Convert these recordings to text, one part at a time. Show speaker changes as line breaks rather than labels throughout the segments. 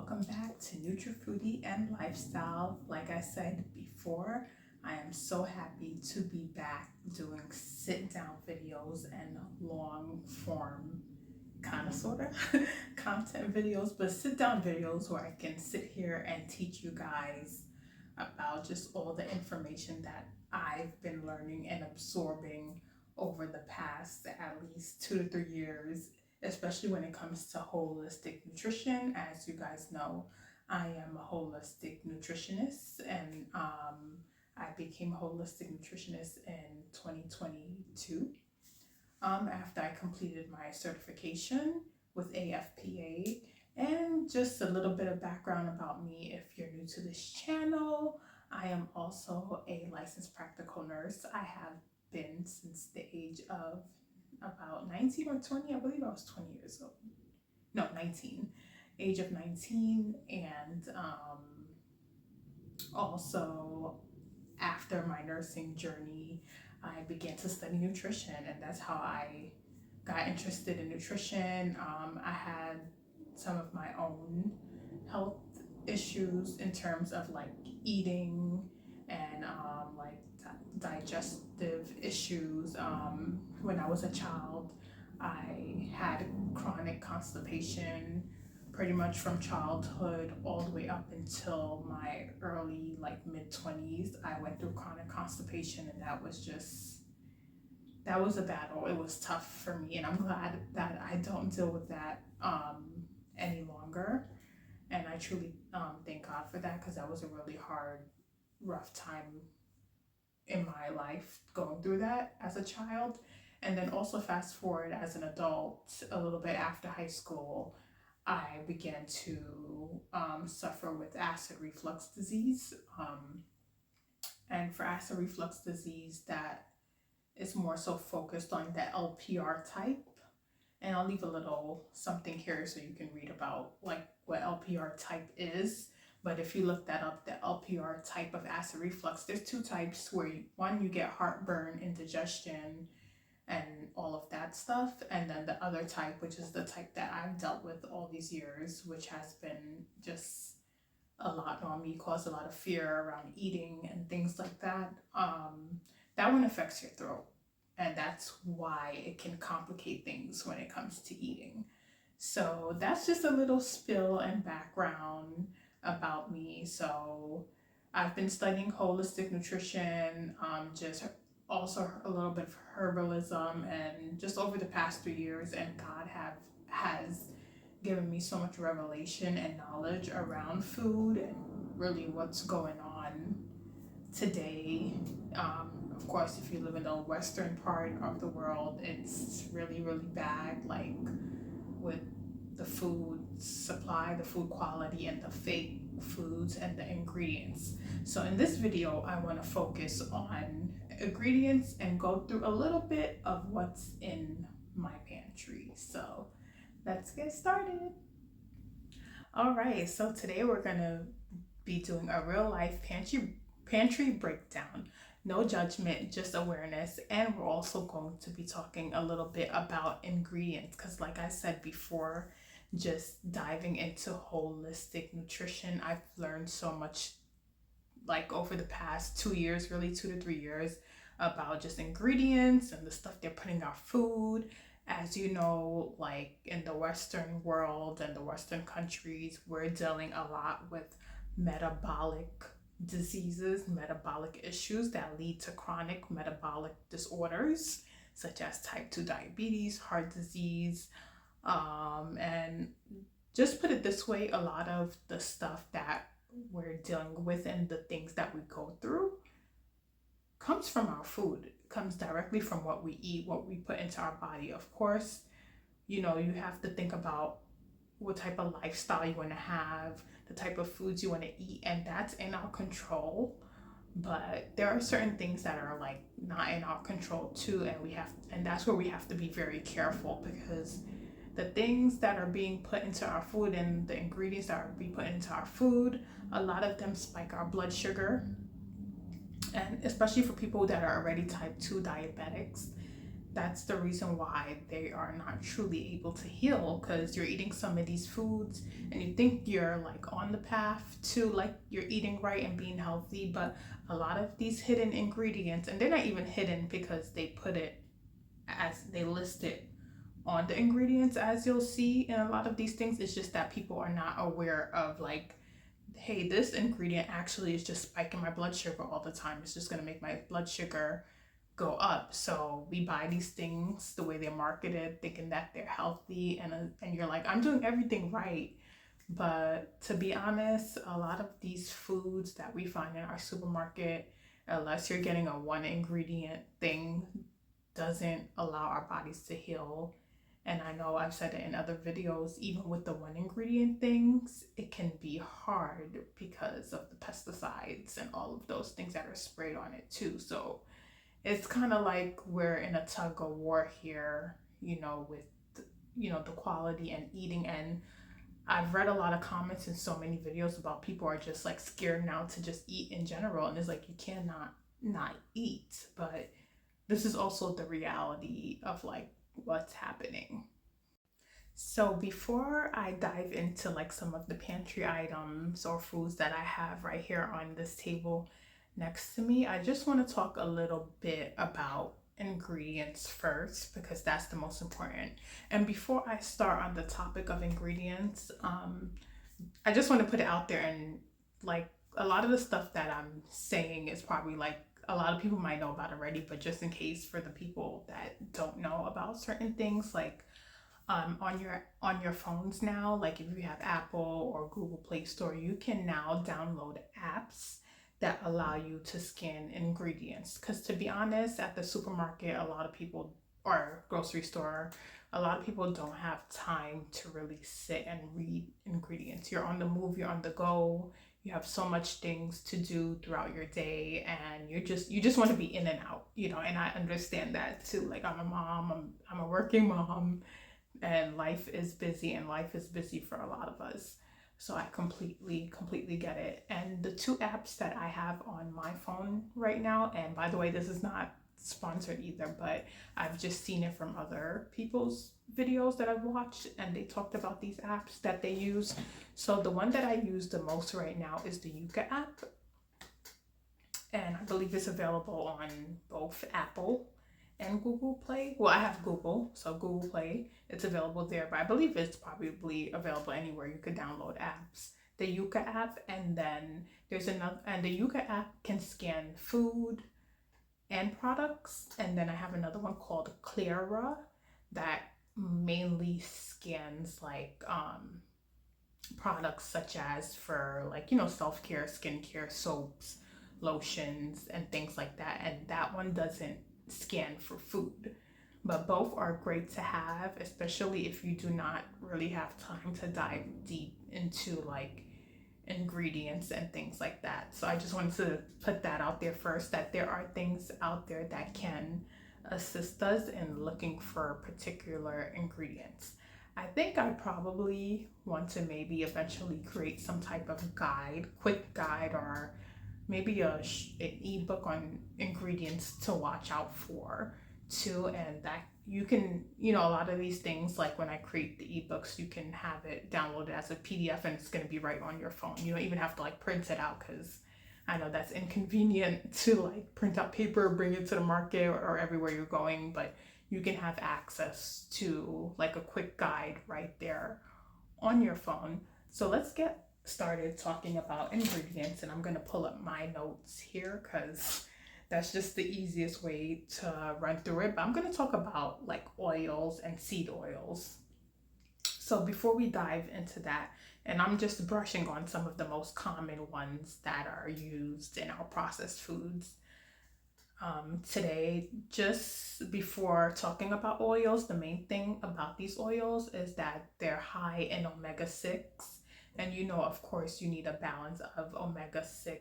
welcome back to Nutrifoody and Lifestyle. Like I said before, I am so happy to be back doing sit-down videos and long form kind of sort of content videos, but sit-down videos where I can sit here and teach you guys about just all the information that I've been learning and absorbing over the past at least 2 to 3 years, especially when it comes to holistic nutrition. As you guys know, I am a holistic nutritionist, and I became a holistic nutritionist in 2022 after I completed my certification with AFPA. And just a little bit of background about me if you're new to this channel. I am also a licensed practical nurse. I have been since the age of about 19 or 20. I believe I was 20 years old. No, 19. Age of 19. And also after my nursing journey, I began to study nutrition, and that's how I got interested in nutrition. I had some of my own health issues in terms of like eating and like digestive issues. When I was a child, I had chronic constipation pretty much from childhood all the way up until my early like mid-20s. I went through chronic constipation, and that was a battle. It was tough for me, and I'm glad that I don't deal with that any longer. And I truly thank God for that, because that was a really hard, rough time in my life going through that as a child. And then also fast forward as an adult, a little bit after high school, I began to suffer with acid reflux disease. And for acid reflux disease, that is more so focused on the LPR type. And I'll leave a little something here so you can read about like what LPR type is. But if you look that up, the LPR type of acid reflux, there's two types where you get heartburn, indigestion, and all of that stuff. And then the other type, which is the type that I've dealt with all these years, which has been just a lot on me, caused a lot of fear around eating and things like that. That one affects your throat. And that's why it can complicate things when it comes to eating. So that's just a little spill and background about me. So I've been studying holistic nutrition, just also a little bit of herbalism, and just over the past 3 years, and God has given me so much revelation and knowledge around food and really what's going on today. Of course, if you live in the western part of the world, it's really, really bad, like with the food supply, the food quality, and the fake foods and the ingredients. So in this video, I want to focus on ingredients and go through a little bit of what's in my pantry. So let's get started. All right, so today we're gonna be doing a real life pantry breakdown. No judgment, just awareness. And we're also going to be talking a little bit about ingredients, because like I said before, just diving into holistic nutrition, I've learned so much like over the past 2 years, really 2 to 3 years, about just ingredients and the stuff they're putting in our food. As you know, like in the Western world and the Western countries, we're dealing a lot with metabolic diseases, metabolic issues that lead to chronic metabolic disorders such as type 2 diabetes, heart disease, and just put it this way, a lot of the stuff that we're dealing with and the things that we go through comes from our food. It comes directly from what we eat, what we put into our body. Of course, you have to think about what type of lifestyle you want to have, the type of foods you want to eat, and that's in our control. But there are certain things that are like not in our control too, and that's where we have to be very careful, because the things that are being put into our food and the ingredients that are being put into our food, a lot of them spike our blood sugar. And especially for people that are already type 2 diabetics, that's the reason why they are not truly able to heal, because you're eating some of these foods and you think you're like on the path to like you're eating right and being healthy, but a lot of these hidden ingredients, and they're not even hidden because they put it as they list it on the ingredients, as you'll see in a lot of these things. It's just that people are not aware of like, hey, this ingredient actually is just spiking my blood sugar all the time. It's just going to make my blood sugar go up. So we buy these things the way they're marketed, thinking that they're healthy, and you're like, I'm doing everything right. But to be honest, a lot of these foods that we find in our supermarket, unless you're getting a one ingredient thing, doesn't allow our bodies to heal. And I know I've said it in other videos, even with the one ingredient things, it can be hard because of the pesticides and all of those things that are sprayed on it too. So it's kind of like we're in a tug of war here, with, the quality and eating. And I've read a lot of comments in so many videos about people are just like scared now to just eat in general. And it's like, you cannot not eat. But this is also the reality of like what's happening. So before I dive into like some of the pantry items or foods that I have right here on this table next to me, I just want to talk a little bit about ingredients first, because that's the most important. And before I start on the topic of ingredients, I just want to put it out there, and like a lot of the stuff that I'm saying is probably like a lot of people might know about already, but just in case for the people that don't know about certain things, like on your phones now, like if you have Apple or Google Play Store, you can now download apps that allow you to scan ingredients. Because to be honest, at the supermarket, a lot of people, or grocery store, a lot of people don't have time to really sit and read ingredients. You're on the move, you're on the go, you have so much things to do throughout your day, and you just want to be in and out, and I understand that too. Like, I'm a mom, I'm a working mom, and life is busy, and life is busy for a lot of us. So I completely get it. And the two apps that I have on my phone right now, and by the way, this is not sponsored either, but I've just seen it from other people's videos that I've watched, and they talked about these apps that they use. So the one that I use the most right now is the Yuka app, and I believe it's available on both Apple and Google Play. Well, I have Google, so Google Play, it's available there, but I believe it's probably available anywhere you could download apps. The Yuka app, and then there's another, and the Yuka app can scan food and products, and then I have another one called Clara that mainly scans like products such as for like, self-care, skincare, soaps, lotions, and things like that. And that one doesn't scan for food, but both are great to have, especially if you do not really have time to dive deep into like ingredients and things like that. So I just wanted to put that out there first, that there are things out there that can assist us in looking for particular ingredients. I think I probably want to maybe eventually create some type of guide, quick guide, or maybe an ebook on ingredients to watch out for too. And that you can, a lot of these things, like when I create the ebooks, you can have it downloaded as a PDF, and it's going to be right on your phone. You don't even have to like print it out, because I know that's inconvenient to like print out paper, bring it to the market or everywhere you're going, but you can have access to like a quick guide right there on your phone. So let's get started talking about ingredients, and I'm going to pull up my notes here because that's just the easiest way to run through it. But I'm going to talk about like oils and seed oils. So before we dive into that, and I'm just brushing on some of the most common ones that are used in our processed foods today. Just before talking about oils, the main thing about these oils is that they're high in omega-6. And of course, you need a balance of omega-6,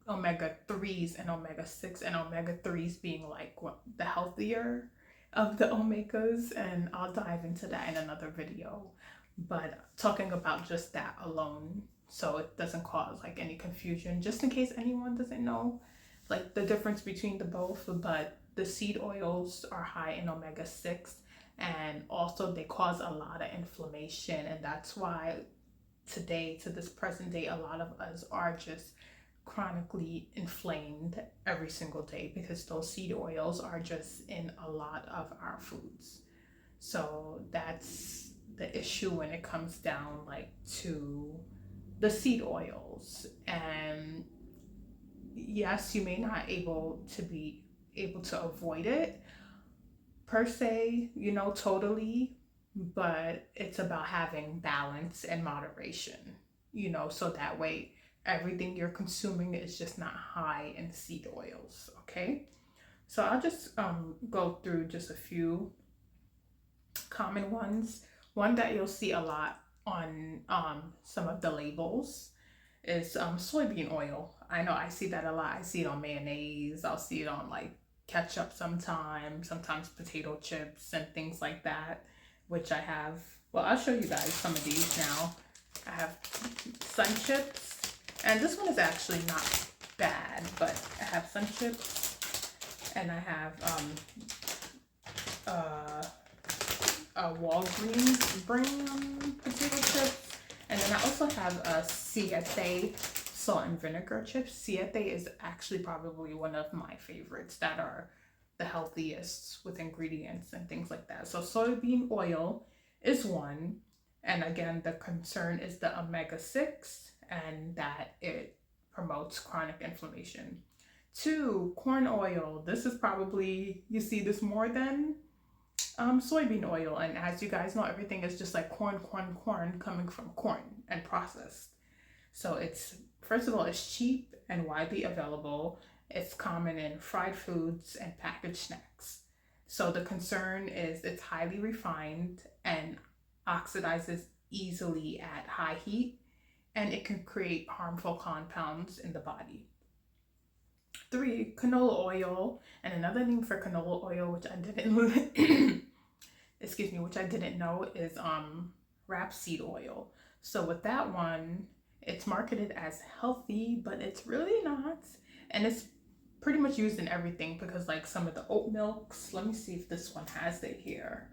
omega-3s and omega-6, and omega-3s being like the healthier of the omegas. And I'll dive into that in another video. But talking about just that alone, so it doesn't cause like any confusion, just in case anyone doesn't know like the difference between the both. But the seed oils are high in omega-6, and also they cause a lot of inflammation, and that's why today, to this present day, a lot of us are just chronically inflamed every single day because those seed oils are just in a lot of our foods. So that's the issue when it comes down like to the seed oils. And yes, you may not be able to avoid it per se, totally, but it's about having balance and moderation, so that way everything you're consuming is just not high in seed oils, okay? So I'll just go through just a few common ones. One that you'll see a lot on some of the labels is soybean oil. I know I see that a lot. I see it on mayonnaise. I'll see it on like ketchup sometimes potato chips and things like that, which I have. Well, I'll show you guys some of these now. I have sun chips, and this one is actually not bad, but I have sun chips, and I have Walgreens brand potato chips, and then I also have Siete salt and vinegar chips. Siete is actually probably one of my favorites that are the healthiest with ingredients and things like that. So soybean oil is one, and again, the concern is the omega-6 and that it promotes chronic inflammation. 2, corn oil. This is probably, you see this more than soybean oil, and as you guys know, everything is just like corn coming from corn and processed. So it's, first of all, it's cheap and widely available. It's common in fried foods and packaged snacks. So the concern is it's highly refined and oxidizes easily at high heat, and it can create harmful compounds in the body. 3, canola oil, and another name for canola oil, which I didn't which I didn't know, is rapeseed oil. So with that one, it's marketed as healthy, but it's really not, and it's pretty much used in everything because like some of the oat milks. Let me see if this one has it here.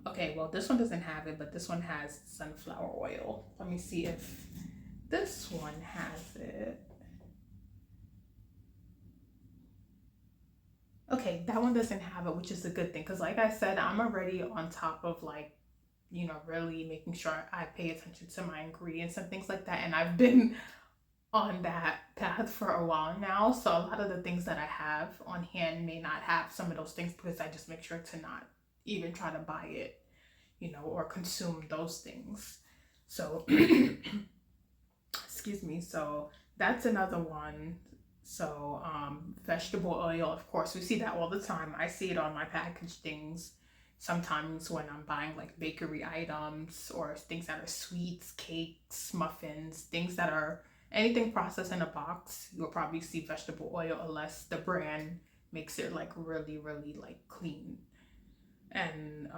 Okay, well, this one doesn't have it, but this one has sunflower oil. Let me see if this one has it. Okay, that one doesn't have it, which is a good thing because like I said, I'm already on top of like, really making sure I pay attention to my ingredients and things like that. And I've been on that path for a while now. So a lot of the things that I have on hand may not have some of those things because I just make sure to not even try to buy it, or consume those things. So, excuse me. So that's another one. So vegetable oil, of course, we see that all the time. I see it on my packaged things. Sometimes when I'm buying like bakery items or things that are sweets, cakes, muffins, things that are anything processed in a box, you'll probably see vegetable oil unless the brand makes it like really, really like clean. And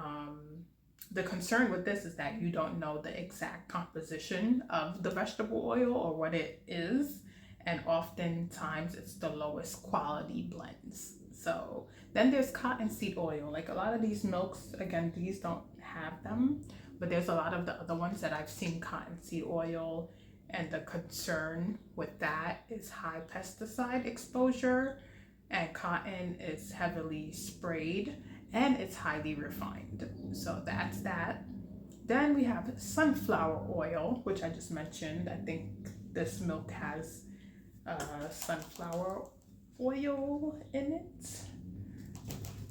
the concern with this is that you don't know the exact composition of the vegetable oil or what it is. And oftentimes it's the lowest quality blends. So then there's cottonseed oil. Like a lot of these milks, again, these don't have them, but there's a lot of the other ones that I've seen cottonseed oil, and the concern with that is high pesticide exposure, and cotton is heavily sprayed and it's highly refined. So that's that. Then we have sunflower oil, which I just mentioned. I think this milk has sunflower oil in it,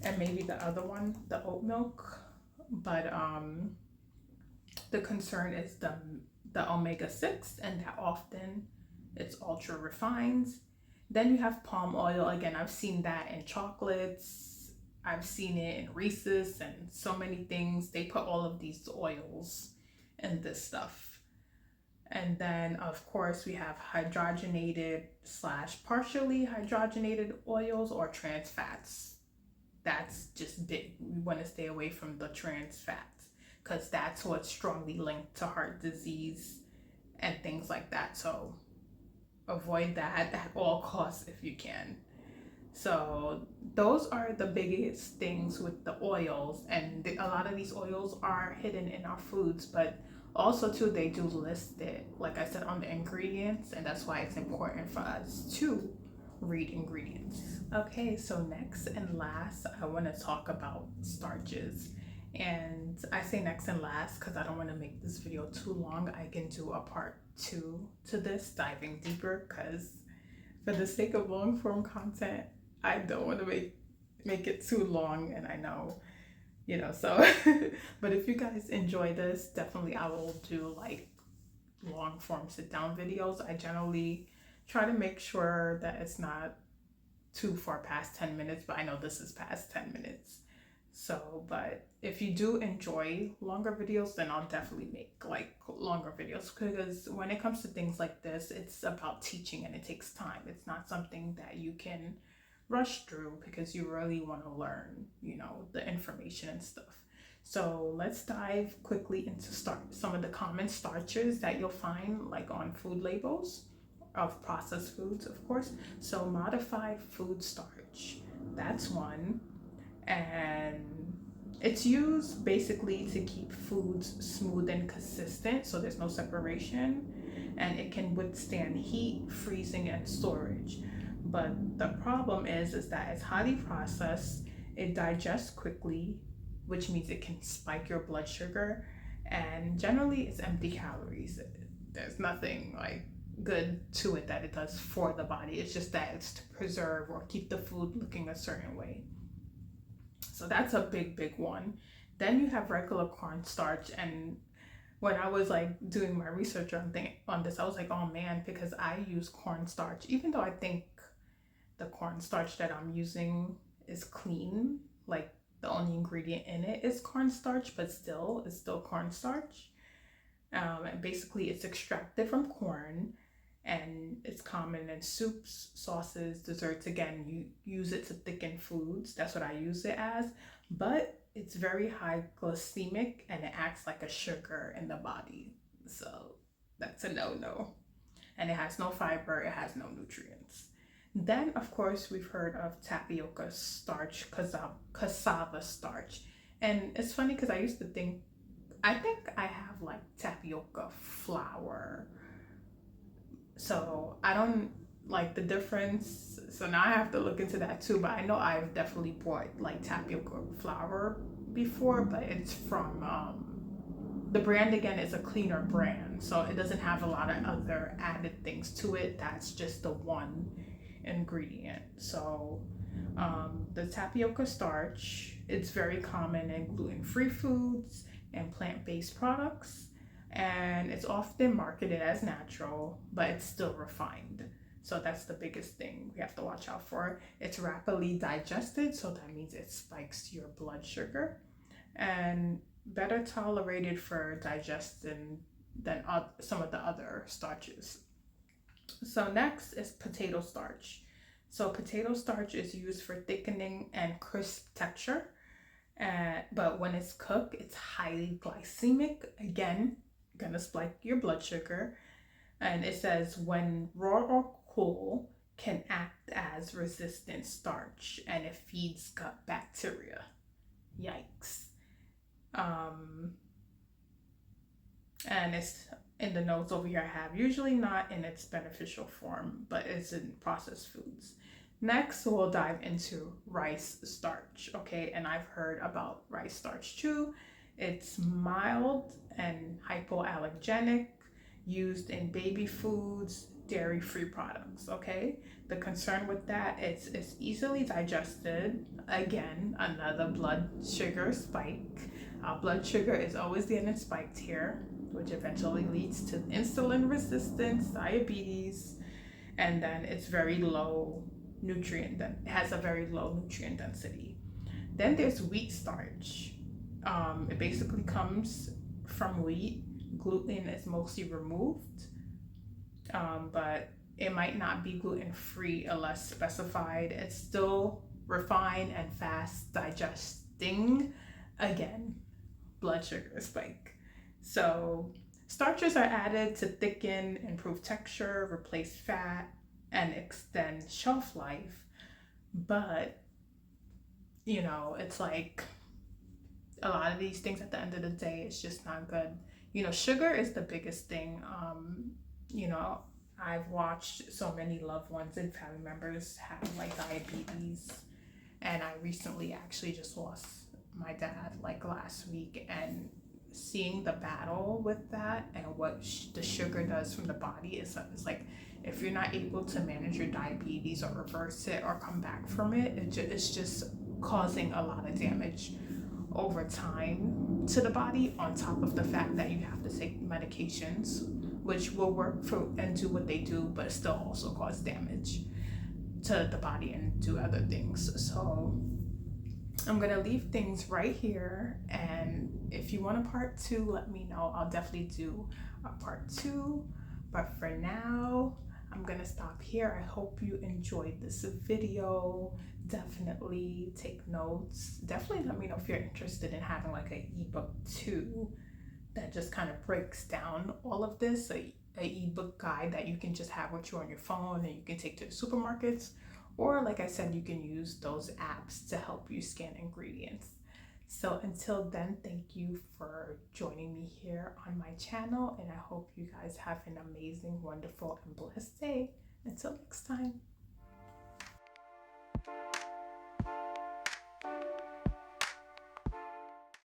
and maybe the other one, the oat milk. But the concern is the omega-6, and that often it's ultra refined. Then you have palm oil. Again, I've seen that in chocolates. I've seen it in Reese's and so many things. They put all of these oils in this stuff. And then, of course, we have hydrogenated / partially hydrogenated oils or trans fats. That's just big. We want to stay away from the trans fats because that's what's strongly linked to heart disease and things like that. So avoid that at all costs if you can. So those are the biggest things with the oils, and a lot of these oils are hidden in our foods, but also too they do list it, like I said, on the ingredients, and that's why it's important for us to read ingredients. Okay, so next and last, I want to talk about starches. And I say next and last because I don't want to make this video too long. I can do a part two to this, diving deeper, because for the sake of long form content, I don't want to make it too long, and I know, so but if you guys enjoy this, definitely I will do like long form sit down videos. I generally try to make sure that it's not too far past 10 minutes, but I know this is past 10 minutes. So, but if you do enjoy longer videos, then I'll definitely make like longer videos, because when it comes to things like this, it's about teaching and it takes time. It's not something that you can rush through because you really want to learn, the information and stuff. So let's dive quickly into some of the common starches that you'll find like on food labels of processed foods, of course. So modified food starch, that's one. And it's used basically to keep foods smooth and consistent, so there's no separation, and it can withstand heat, freezing, and storage. But the problem is that it's highly processed, it digests quickly, which means it can spike your blood sugar, and generally it's empty calories. There's nothing like good to it that it does for the body. It's just that it's to preserve or keep the food looking a certain way. So that's a big one. Then you have regular cornstarch, and when I was like doing my research on this, I was like, oh man, because I use cornstarch, even though I think the cornstarch that I'm using is clean, like the only ingredient in it is cornstarch, but still, it's still cornstarch. And basically, it's extracted from corn, and it's common in soups, sauces, desserts. Again, you use it to thicken foods. That's what I use it as. But it's very high glycemic, and it acts like a sugar in the body. So that's a no-no. And it has no fiber, it has no nutrients. Then, of course, we've heard of tapioca starch, cassava starch. And it's funny because I think I have like tapioca flour. So I don't like the difference. So now I have to look into that too. But I know I've definitely bought like tapioca flour before, but it's from the brand again is a cleaner brand. So it doesn't have a lot of other added things to it. That's just the one ingredient. So the tapioca starch, it's very common in gluten-free foods and plant-based products, and it's often marketed as natural, but it's still refined. So that's the biggest thing we have to watch out for. It's rapidly digested, so that means it spikes your blood sugar, and better tolerated for digestion than some of the other starches. So next is potato starch. So potato starch is used for thickening and crisp texture, but when it's cooked, it's highly glycemic. Again, gonna spike your blood sugar. And it says when raw or cool can act as resistant starch, and it feeds gut bacteria. Yikes. And it's in the notes over here I have, usually not in its beneficial form, but it's in processed foods. Next, we'll dive into rice starch, okay? And I've heard about rice starch too. It's mild and hypoallergenic, used in baby foods, dairy-free products, okay? The concern with that, it's easily digested. Again, another blood sugar spike. Our blood sugar is always getting spiked here, which eventually leads to insulin resistance, diabetes, and then it's very low nutrient, it has a very low nutrient density. Then there's wheat starch. It basically comes from wheat. Gluten is mostly removed, but it might not be gluten-free unless specified. It's still refined and fast digesting. Again, blood sugar spike. So starches are added to thicken, improve texture, replace fat, and extend shelf life. But, it's like a lot of these things at the end of the day, it's just not good. Sugar is the biggest thing. You know, I've watched so many loved ones and family members have like diabetes, and I recently actually just lost my dad like last week, and seeing the battle with that and what the sugar does from the body is like, if you're not able to manage your diabetes or reverse it or come back from it, it's just causing a lot of damage over time to the body, on top of the fact that you have to take medications which will work for and do what they do, but still also cause damage to the body and do other things. So I'm gonna leave things right here, and if you want a part 2, let me know. I'll definitely do a part 2, but for now I'm gonna stop here. I hope you enjoyed this video. Definitely take notes. Definitely let me know if you're interested in having like an ebook too, that just kind of breaks down all of this, a ebook guide that you can just have with you on your phone and you can take to the supermarkets, or like I said, you can use those apps to help you scan ingredients. So until then, thank you for joining me here on my channel, and I hope you guys have an amazing, wonderful, and blessed day. Until next time.